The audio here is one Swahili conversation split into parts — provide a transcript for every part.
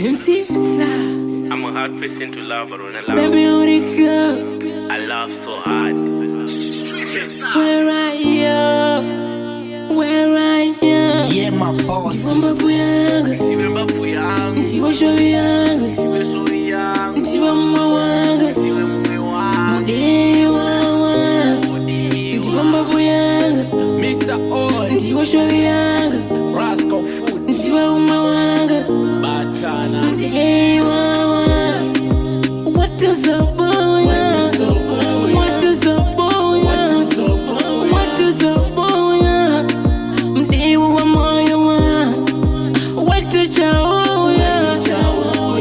I'm a hard person to love, but when I love, Baby, how it go? I love so hard. Where are you? Where are you? Yeah, my boss. Mbavu yangu, Tiwe mbafu yangu, ntiwa shobi yangu, tiwe suri yangu, ntiwa mama wangu, tiwe mume wangu, ndiwa wangu, ntiwa mbavu yangu, Mr. Oil, ntiwa shobi yangu, Rascal Food, ntiwa uma wangu, Bachana, ndiwa wangu. What is a boy? What is a boy? What is a boy? Ndiwa wa moyo wangu, wetu chaoya,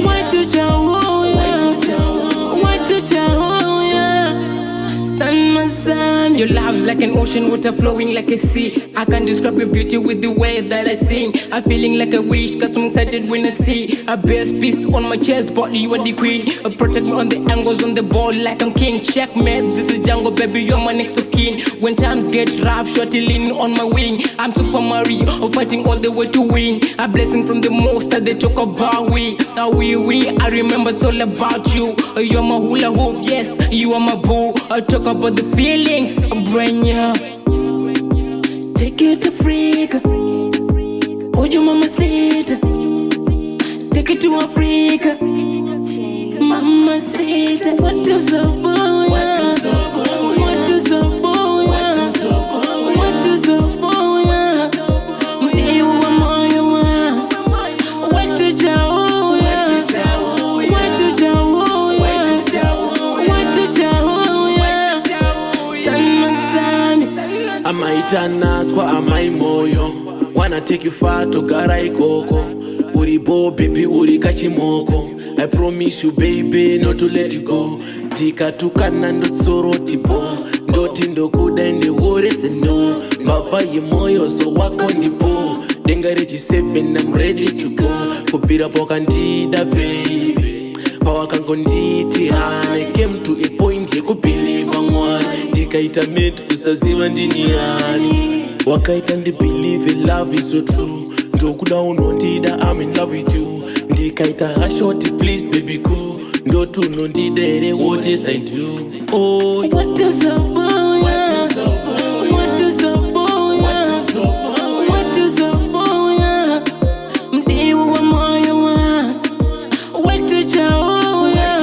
wetu chaoya, wetu chaoya. Stand my son. Your love's like an ocean, water flowing like a sea. I can't describe your beauty with the way that I sing. I'm feeling like a wish, cause I'm excited when I see a best piece on my chest, but you are the queen. Protect me on the angles, on the ball like I'm king. Checkmate, this is jungle, baby, you're my next of kin. When times get rough, shorty lean on my wing. I'm Super Mario, fighting all the way to win. A blessing from the most that they talk about we. Now we, I remember it's all about you. You're my hula hoop, yes, you are my boo. I talk about the feelings, bring you. Take you to Africa. Oh, your mama said. Take it to Africa. Mama said. What is a boy? What is a boy? What is a boy? What is a boy? Ndiwa moyo wangu, wetu chaoya, wetu chaoya, wetu chaoya. Stand my son. Amaitanaswa amaimoyo wanna take you far to Garaikoko. Uribo baby uri kachimoko. I promise you baby not to let you go. Tika tukana ndo tsoro tipo. Ndoti ndo kuda ende worese no. Baba ye moyo so wako nipo. Dengarechi 7 I'm ready to go. Kupira poka ndida baby. Power kango nditi high. I came to a point ye kubelieve one. Ndikaita mate kusaziwa ndini yani. Wakaita ndi believe love is so true. Ndokuda unondida I'm in love with you. Ndikaita hashoti please baby go. Ndotu nondidere what is I do. Oh, What is a boy? What is a boy? What is a boy? What is a boy? Ndiwa wa moyo wangu, wetu chaoya,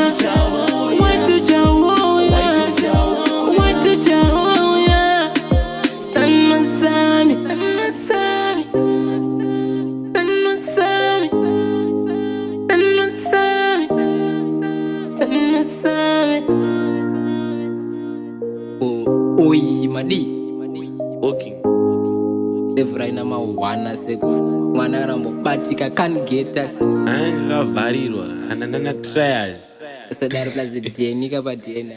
wetu chaoya, wetu chaoya. Stand my son, stand my son, stand my son, stand my son, stand my son. Oi, Madi. okay. Evraina mawana seko. Mwana rambo patika can't get us. Angavarirwa anana trials. Sadar plaza deni ka patena.